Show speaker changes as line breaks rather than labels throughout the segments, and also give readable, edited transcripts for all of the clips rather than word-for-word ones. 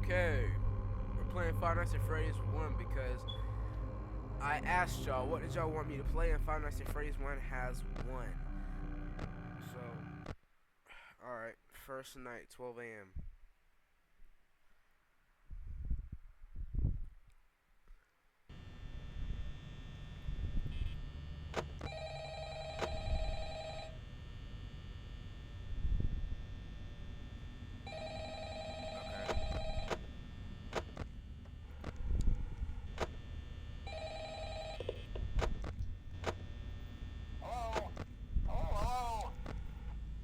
Okay, we're playing Five Nights at Freddy's 1 because I asked y'all what did y'all want me to play, and Five Nights at Freddy's 1 has won. So, alright, first night, 12 a.m.
Hello? Hello?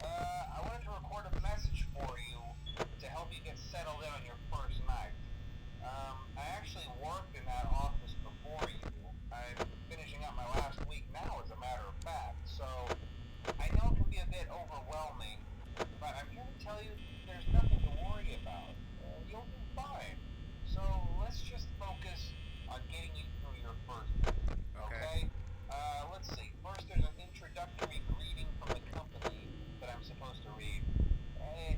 I wanted to record a message for you to help you get settled in on your first night. I actually worked in that office before you. I'm finishing up my last week now, as a matter of fact, so I know it can be a bit overwhelming, but I'm here to tell you there's nothing to worry about. You'll be fine. So let's just focus on getting you through your first week, okay? Let's see. First, there's an introductory greeting from the company that I'm supposed to read.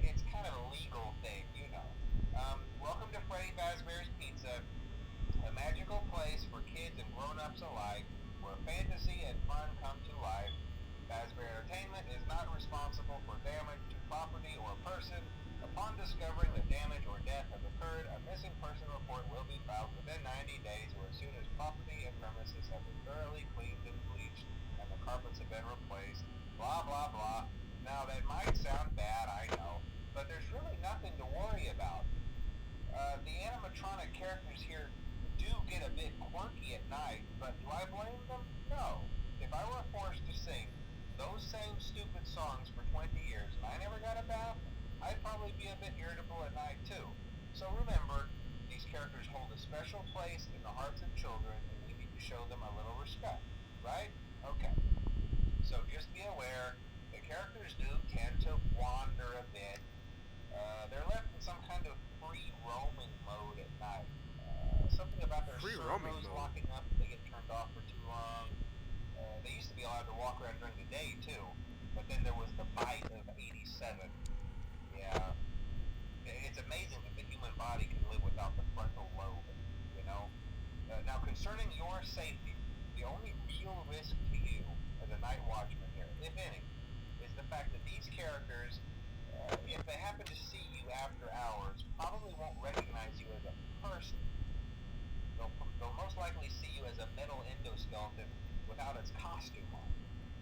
It's kind of a legal thing, you know. Welcome to Freddy Fazbear's Pizza, a magical place for kids and grown-ups alike, where fantasy and fun come to life. Fazbear Entertainment is not responsible for damage to property or person. Upon discovering that damage or death has occurred, a missing person report will be filed within 90 days or as soon as property and premises have been thoroughly cleaned and bleached and the carpets have been replaced. Blah, blah, blah. Now, that might sound bad, I know, but there's really nothing to worry about. The animatronic characters here do get a bit quirky at night, but do I blame them? No. If I were forced to sing those same stupid songs for 20 years and I never got a bath, I'd probably be a bit irritable at night too. So remember, these characters hold a special place in the hearts of children and we need to show them a little respect, right? Okay. So just be aware, the characters do tend to wander a bit. They're left in some kind of free roaming mode at night. Something about their
Free roaming
servos
mode.
locking up if they get turned off for too long. They used to be allowed to walk around during the day too, but then there was the bite of '87. Yeah, it's amazing that the human body can live without the frontal lobe, you know? Now, concerning your safety, the only real risk to you as a night watchman here, if any, is the fact that these characters, if they happen to see you after hours, probably won't recognize you as a person. They'll most likely see you as a metal endoskeleton without its costume on.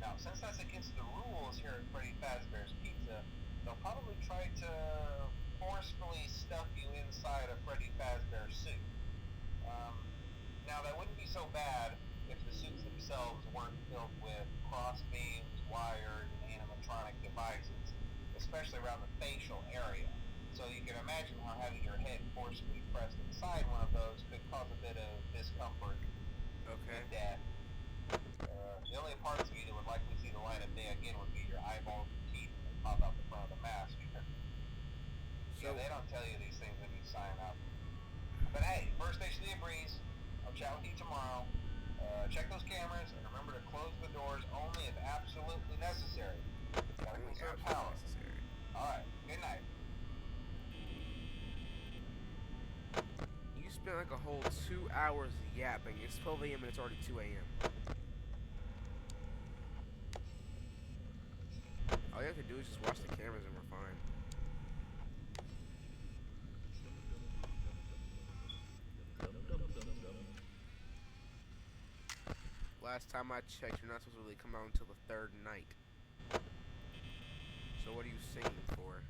Now, since that's against the rules here at Freddy Fazbear's Pizza, they'll probably try to forcefully stuff you inside a Freddy Fazbear suit. Now, that wouldn't be so bad if the suits themselves weren't filled with cross beams, wires, and animatronic devices, especially around the facial area. So you can imagine how having your head forcefully pressed inside one of those could cause a bit of discomfort
Okay.
and death. The only parts of you that would likely see the light of day again would be your eyeballs and teeth that pop out the front of the mask.
So,
They don't tell you these things when you sign up. But hey, first station of the breeze. I'll chat with you tomorrow. Check those cameras and remember to close the doors only if absolutely necessary. Gotta conserve power.
necessary.
Alright, good night.
You spent like a whole 2 hours yapping. It's 12 a.m. and it's already 2 a.m. All you have to do is just watch the cameras and we're fine. Last time I checked, you're not supposed to really come out until the third night. So what are you singing for?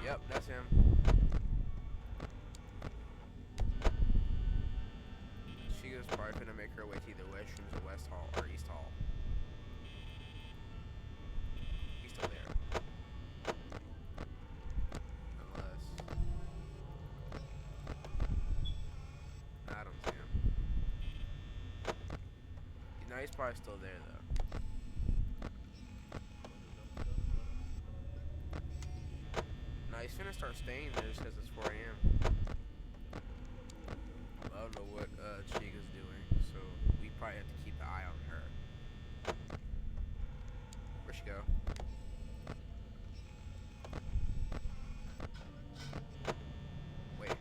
Yep, that's him. Chica's probably finna make her way to either West Rooms or West Hall or East Hall. He's still there. Unless I don't see him. No, he's probably still there though. No, he's finna start staying there just because it's 4 a.m. I don't know what Chica's doing, so we probably have to keep an eye on her. Where'd she go? Wait.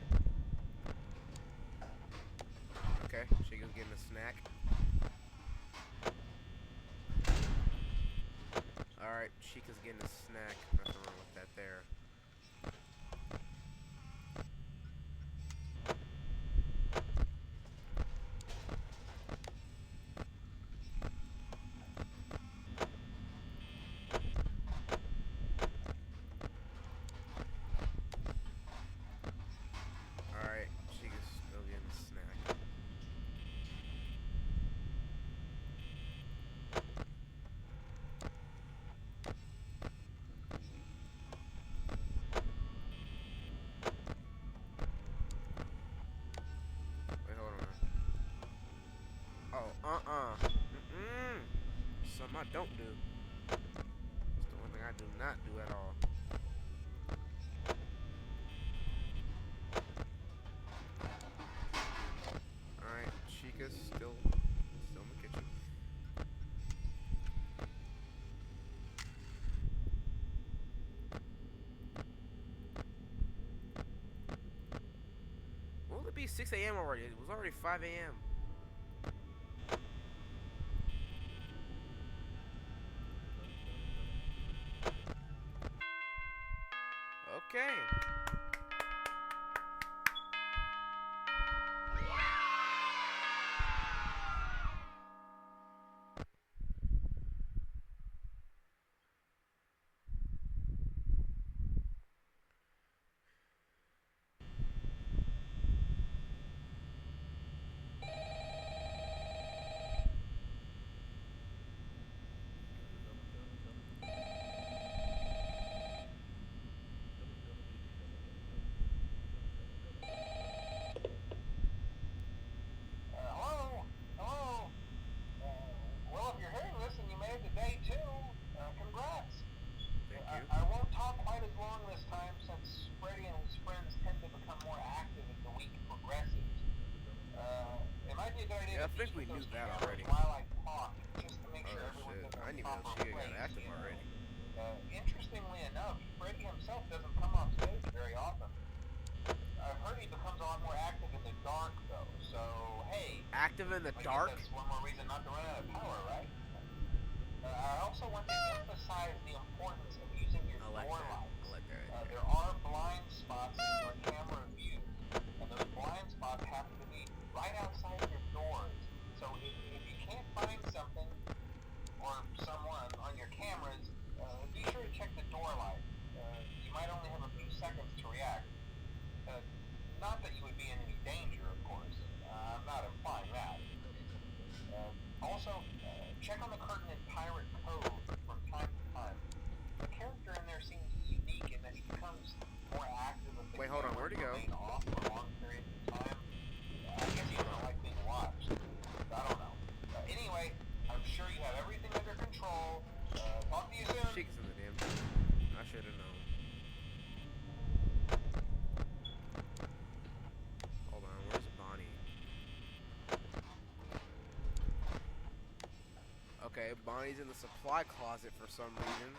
Okay, Chica's getting a snack. Alright, Chica's getting a snack. Nothing wrong with that there. Alright, Chica's still getting a snack. Wait, hold on. Oh, something I don't do. It's the one thing I do not do at all. Alright, Chica's still in the kitchen. Will it be 6 a.m. already? It was already 5 a.m. Okay.
Hello? Hello? Well, if you're hearing this and you made it to day 2, congrats.
Thank you.
I won't talk quite as long this time since Freddy and his friends tend to become more active as the week progresses. It might be a good idea
Yeah, I
to
think
keep
we knew
those
that
cameras
already.
while I talk, just to make sure
Oh
everyone's
shit,
in
I
their
didn't even know
proper
Chica got
place,
active
you know.
already.
Interestingly enough, Freddy himself doesn't come off stage very often. I've heard he becomes a lot more active in the dark, though, so hey.
Active in the
I
dark?
guess that's one more reason not to run out of power, right? I also want to emphasize the importance of using your
I like
door
that.
lights.
I like that idea.
There are blind spots in your camera view, and those blind spots happen to be right outside your doors. So if you can't find something or someone on your cameras, be sure to check the door light. You might only have a few seconds to react. Not that you would be in any danger, of course. I'm not implying that. Also, check on the curtain in Pirate Cove from time to time. The character in there seems unique in that he becomes more active if the
Wait, hold on, where'd he go?
remain off for long periods of time. I guess he doesn't like being watched. I don't know. Anyway, I'm sure you have everything under control. Talk to you soon.
Chica's in the damn. I should have known. Hold on, where's Bonnie? Okay, Bonnie's in the supply closet for some reason.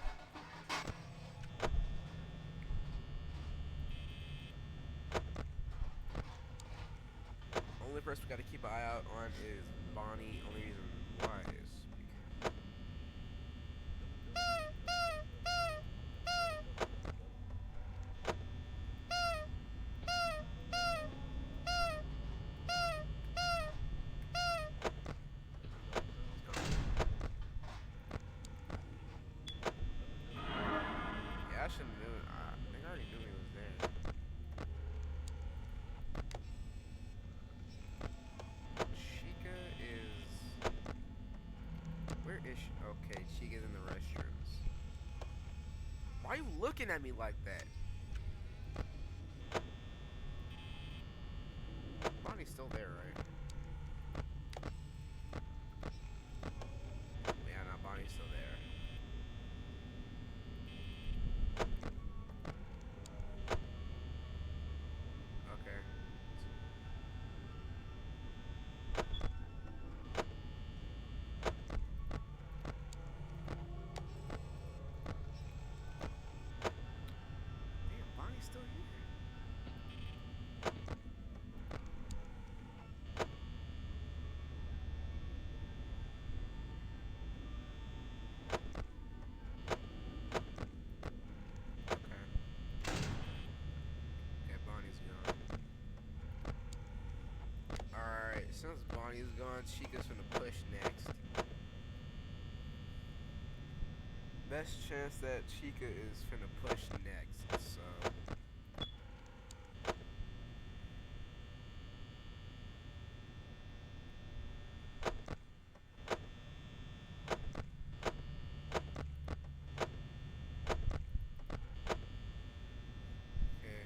Only person we gotta keep an eye out on is Bonnie. Only reason why is yeah, I shouldn't have knew. I think I already knew he was Why are you looking at me like that? Bonnie's still there, right? Yeah, no, Bonnie's still there. Okay. Damn, Bonnie's still here. Okay. Yeah, Bonnie's gone. Alright, since Bonnie's gone, Chica's finna push next. Best chance that Chica is finna push next, so. Okay.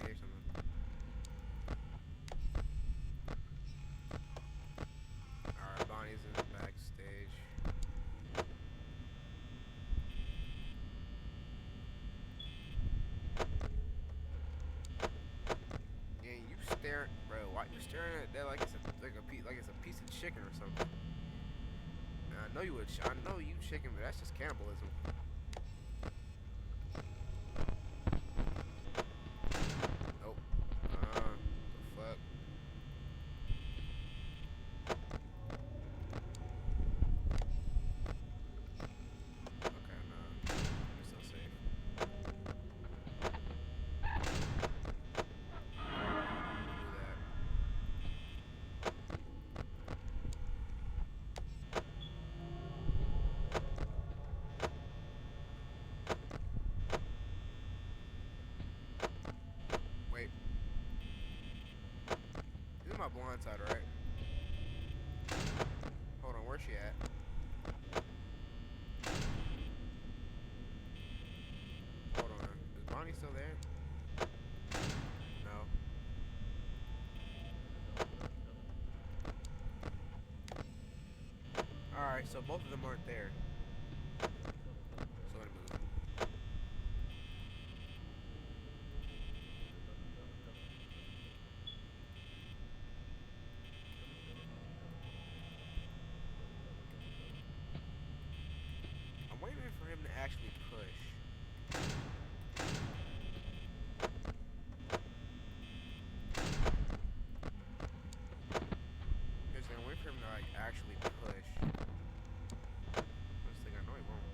Here's something. Alright, Bonnie's in the backstage. Yeah, you staring, bro. Why you staring at that like it's a piece of chicken or something? I know you would. I know you chicken, but that's just cannibalism. Nope. The fuck. Okay, nah. You're still safe. Do that. Wait. This is my blind side, right? Hold on. Where's she at? Hold on. Is Bonnie still there? No. Alright, so both of them aren't there. So let me move. I'm waiting for him to actually push. Because I'm waiting for him to like actually push. First thing I know he won't.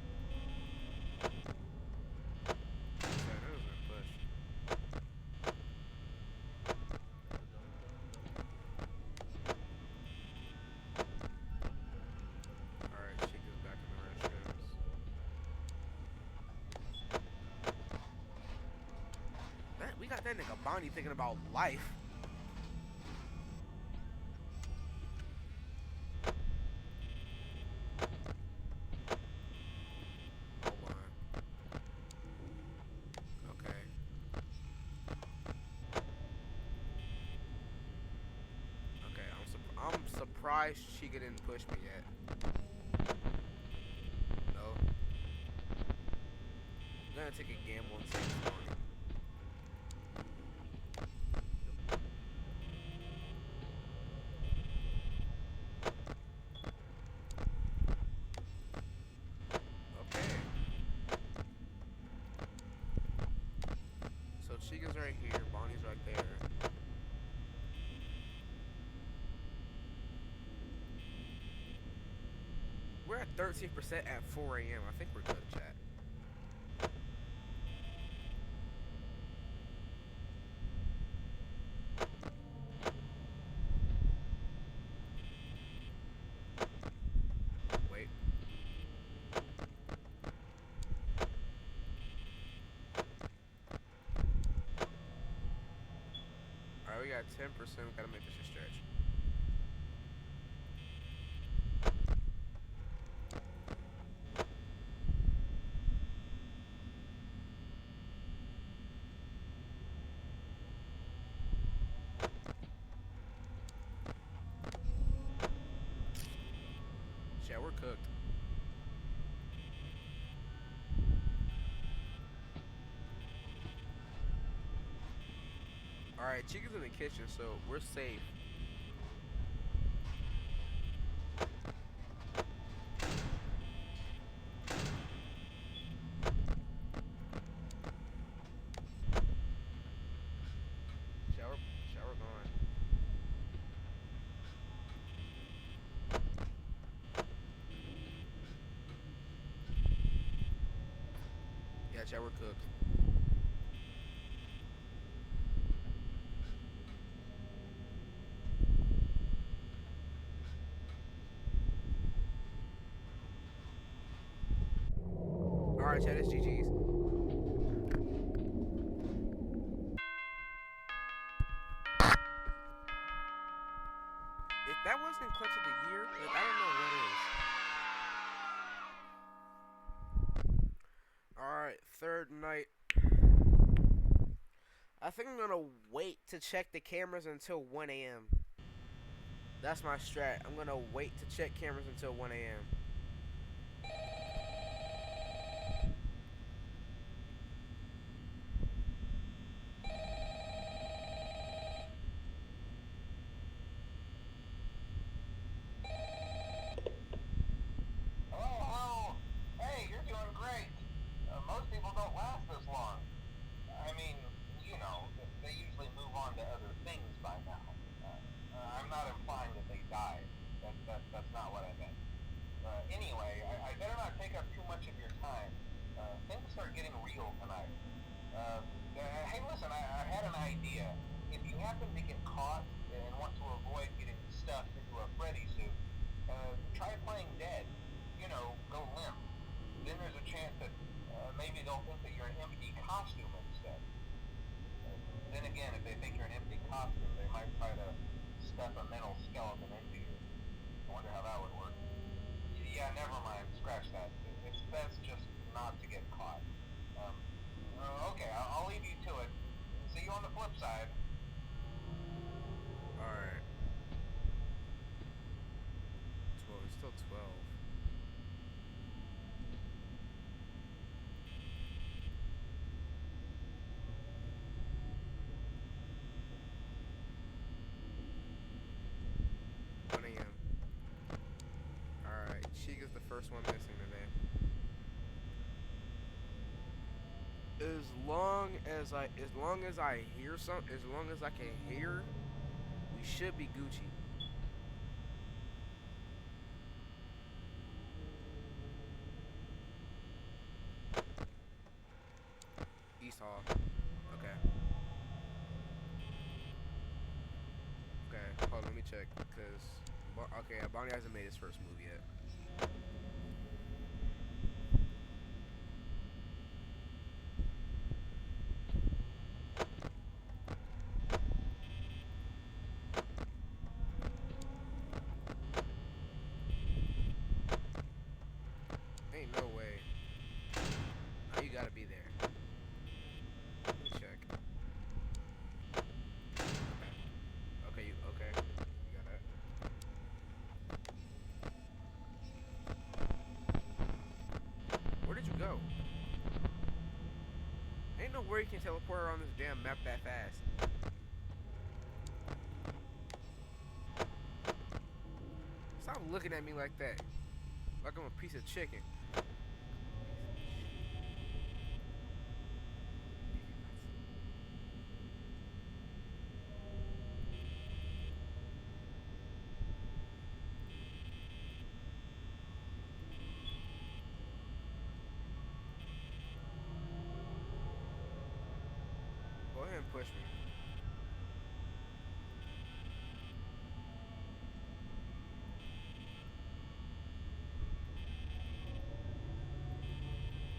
Yeah, I know he's gonna push. Alright, Chica's back in the restrooms. We got that nigga Bonnie thinking about life. Hold on. Okay. Okay, I'm surprised Chica didn't push me yet. No. I'm gonna take a gamble and say it's Bonnie. Okay. So Chica's right here, Bonnie's right there. We're at 13% at 4 a.m. I think we're good, chat. Wait. Alright, we got 10%. We gotta make this a stretch. Yeah, we're cooked. Alright, Chica's in the kitchen, so we're safe. Shower, shower gone. Yeah, shower cooked. Alright, chat, it's GG's. If that wasn't clutch of the year, then I don't know what is. Alright, third night. I think I'm gonna wait to check the cameras until 1 a.m. That's my strat. I'm gonna wait to check cameras until 1 a.m.
Oh, hey, you're doing great. Most people don't last this long. I mean, you know, they usually move on to other things by now. I'm not implying that they died. That's not what I meant. Anyway, I better not take up too much of your time. Things start getting real tonight. Hey, listen, I had an idea. If you happen to get caught and want to avoid getting stuffed into a Freddy suit, try playing dead. You know, go limp. Then there's a chance that maybe they'll think that you're an empty costume instead. Then again, if they think you're an empty costume, they might try to stuff a mental skeleton into you. I wonder how that would work. Yeah, never mind. Scratch that. It's best just not to get caught. Okay, I'll leave you to it. See you on the flip side.
Alright. 12. It's still 12. Alright, Chica's the first one missing today. As long as I hear something, as long as I can hear, we should be Gucci. East Hall. Okay. Okay. Hold on, let me check. Okay, Bonnie hasn't made his first move yet. Ain't no way. Oh, you gotta be there. Let me check. Okay, okay. You got that. Where did you go? Ain't no way you can teleport around this damn map that fast. Stop looking at me like that. Like I'm a piece of chicken. Go ahead and push me.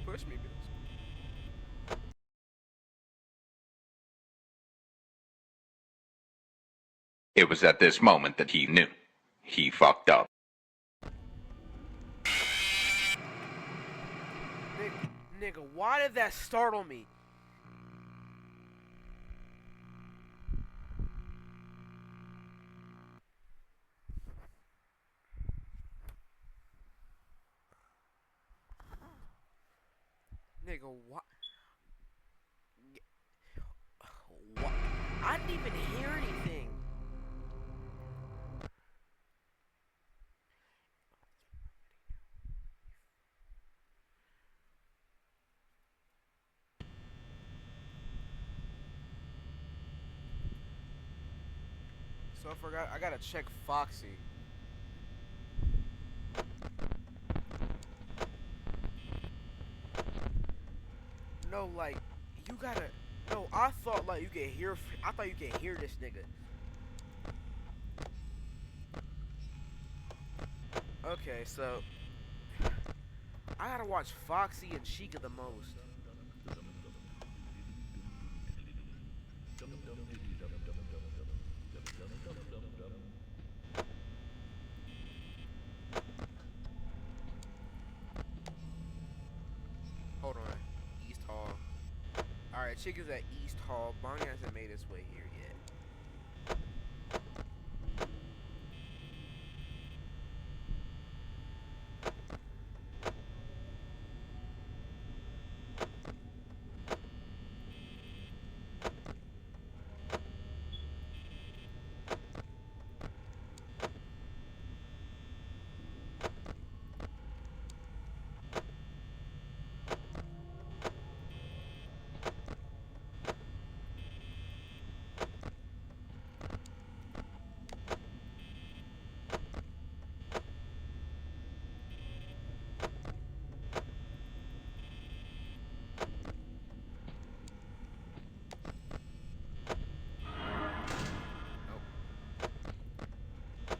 Push me, bitch.
It was at this moment that he knew. He fucked up.
Nigga, why did that startle me? Nigga, what? What? I didn't even hear anything. So I forgot. I gotta check Foxy. No, like you gotta. No, I thought like you could hear. I thought you could hear this nigga. Okay, so I gotta watch Foxy and Sheikah the most. Hold on, East Hall. All right, Chica's at East Hall. Bonnie hasn't made its way here yet.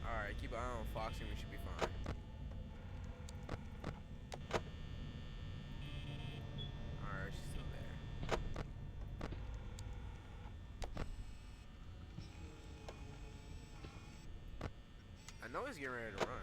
Alright, keep an eye on Foxy and we should be fine. Alright, she's still there. I know he's getting ready to run.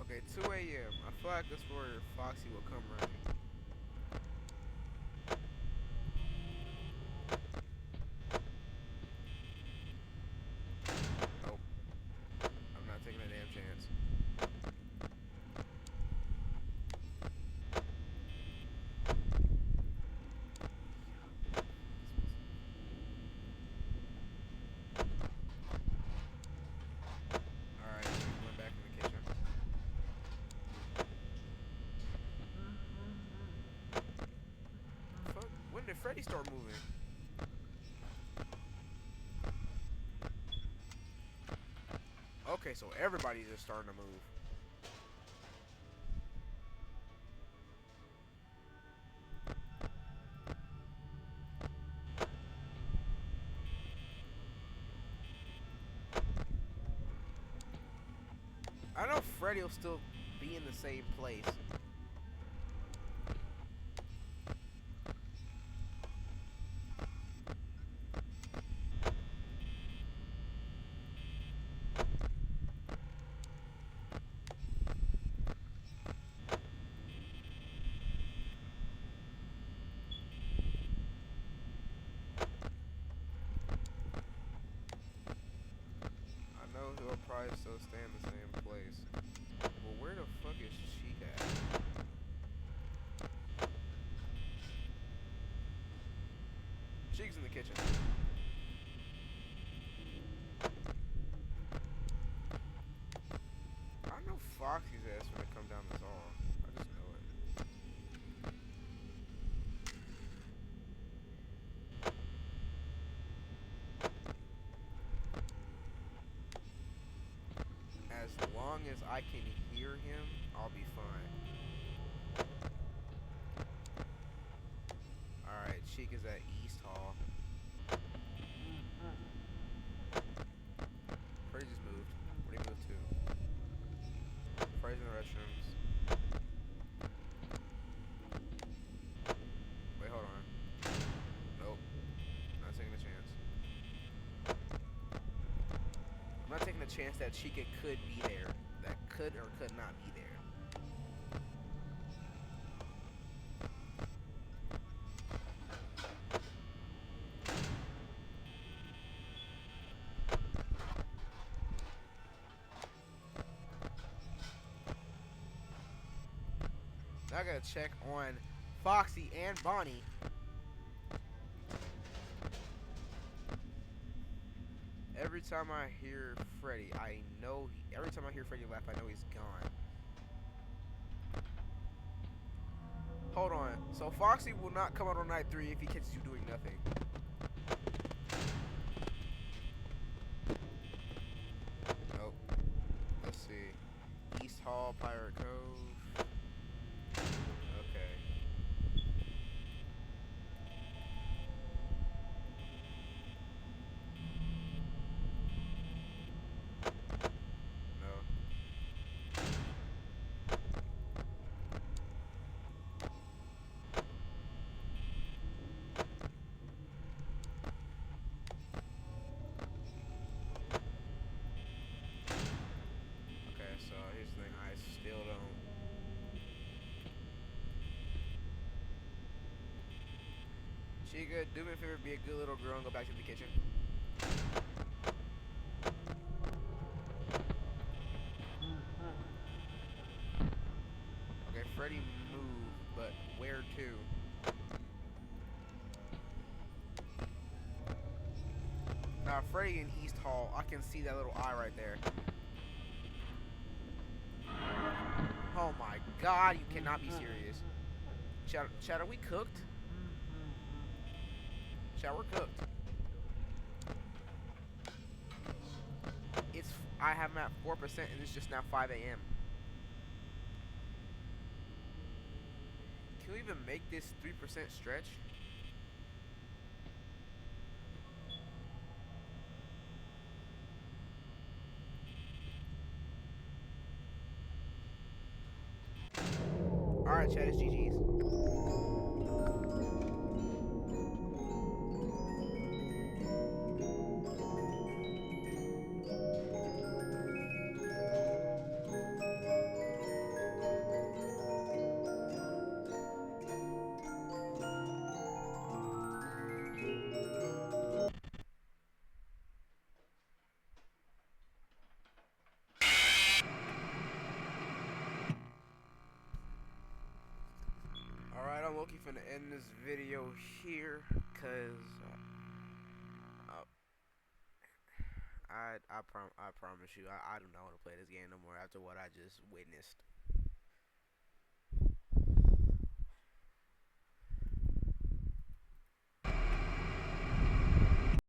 Okay, 2 a.m. I feel like that's where Foxy will come running. Nope. I'm not taking a damn chance. Alright, she went back in the kitchen. Fuck, when did Freddy start moving? Okay, so everybody's just starting to move. I know Freddy will still be in the same place. probably still stay in the same place. Well, where the fuck is Chica at? Chica's in the kitchen. I know Foxy's ass gonna come down this hall. I just know it. As long as I can hear him, I'll be fine. Alright, Chica's at East Hall. Freddy just moved. Where'd he move to? Freddy's in the restrooms. Wait, hold on. Nope. Not taking a chance. I'm not taking a chance that Chica could be there. That could or could not be there. Now I gotta check on Foxy and Bonnie. Every time I hear Freddy, every time I hear Freddy laugh, I know he's gone. Hold on. So Foxy will not come out on night 3 if he catches you doing nothing. Nope. Let's see. East Hall, Pirate Cove. Okay. No. Okay, so here's the thing. I still don't. Chica, do me a favor, be a good little girl and go back to the kitchen. Okay, Freddy moved, but where to? Now, Freddy in East Hall, I can see that little eye right there. Oh my god, you cannot be serious. Chat, are we cooked? Chat, we're cooked. I have him at 4% and it's just now 5 a.m. Can we even make this 3% stretch? Alright, chat, it's GG's. Alright, I'm Loki finna end this video here, cause I promise you, I do not want to play this game no more after what I just witnessed.